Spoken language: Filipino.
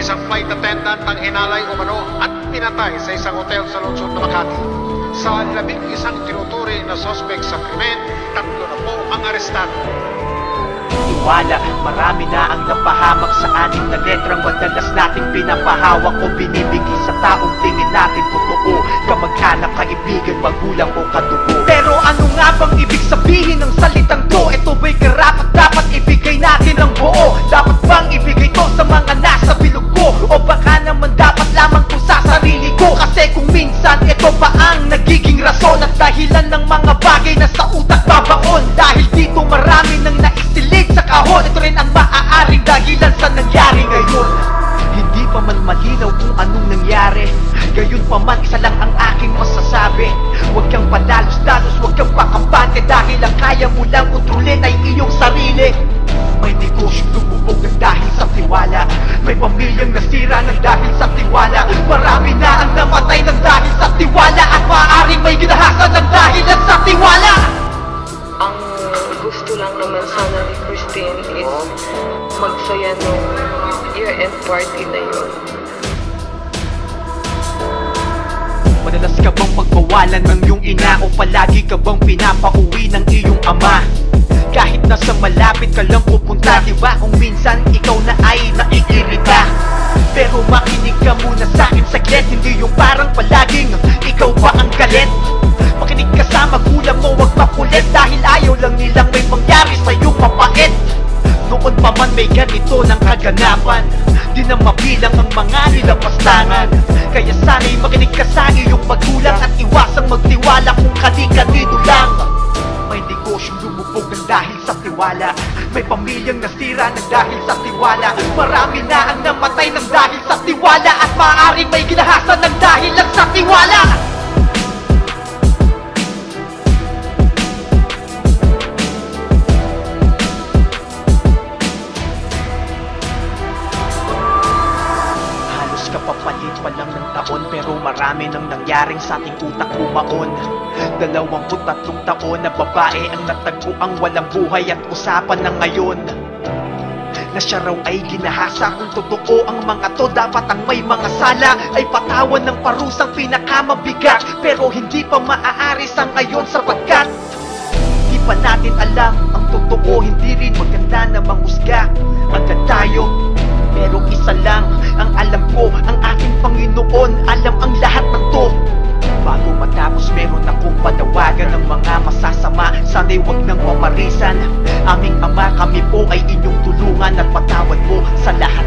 isang flight attendant ang hinalay umano at pinatay sa isang hotel sa lungsod ng Makati. Sa 11 tinuturing na suspect sa krimen, 3 na po ang arestado. Tiwala, marami na ang napahamak sa 6 na letrang madalas nating pinapahawak o binibigay sa taong tingin natin totoo. Kamag-anak, kaibigan, magulang o kadugo. Pero ano nga bang ibig sabihin ng salitang to? Ito ba'y karapat dapat ibigay natin ang buo? Dapat bang ibigay to sa mga nasa bilog ko? O baka naman dapat lamang to sa sarili ko? Kasi kung minsan ito pa ang nagiging rason at dahilan ng mga bagay na sa utak babaon. Dahil dito marami nang naisilid sa kahon. Ito rin ang maaaring dahilan sa nangyari ngayon. Hindi pa man malinaw kung anong nangyari, gayon pa man isa lang ang aking masasabi. Huwag kang padalos-dalos, huwag kang pakampante, dahil ang kaya mo lang kontrolin ay iyong sarili. May negosyong lumubog ng dahil sa tiwala, may pamilyang nasira ng dahil sa tiwala. Marami na ang namatay ng dahil sa tiwala, at maaaring may ginahasan ng dahilan sa tiwala. Ang gusto lang naman sana ni Christine is magsaya nung year-end party na yun. Madalas ka bang pagbawalan ng iyong ina, o palagi ka bang pinapauwi ng iyong ama? Kahit nasa malapit ka lang pupunta, diba kung minsan ikaw na ay naiirita? Pero makinig ka muna sa'kin saglit, hindi yung parang palaging ikaw ba ang galit? Makinig ka sa magulang mo, wag makulit, dahil ayaw lang nilang may mangyari sa'yo mapait. Noon pa man may ganito ng kaganapan, di na mabilang ang mga nilapastangan. Kaya sana'y makinig ka sa iyong magulang at iwasang magtiwala kung kani-kanino lang. May negosyong lumubog ng dahil sa tiwala, may pamilyang nasira ng dahil sa tiwala. Marami na ang namatay ng dahil sa tiwala, at maaaring may ginahasan ng dahil lang sa tiwala. Kapapalit pa lang ng taon, pero marami nang nangyaring sa ating utak bumaon. 23 taon na babae ang natagpo ang walang buhay, at usapan na ngayon na siya raw ay ginahasa. Kung totoo ang mga to, dapat ang may mga sala ay patawan ng parusang pinakamabigat. Pero hindi pa maaari sa ngayon, sapagkat di pa natin alam ang totoo. Hindi rin maganda na manghusga agad tayo. Pero isa lang ang alam ko, ang ating Panginoon alam ang lahat ng to. Bago matapos meron akong panawagan ng mga masasama, sana'y wag nang mamarisan. Aming Ama, kami po ay inyong tulungan, at patawad po sa lahat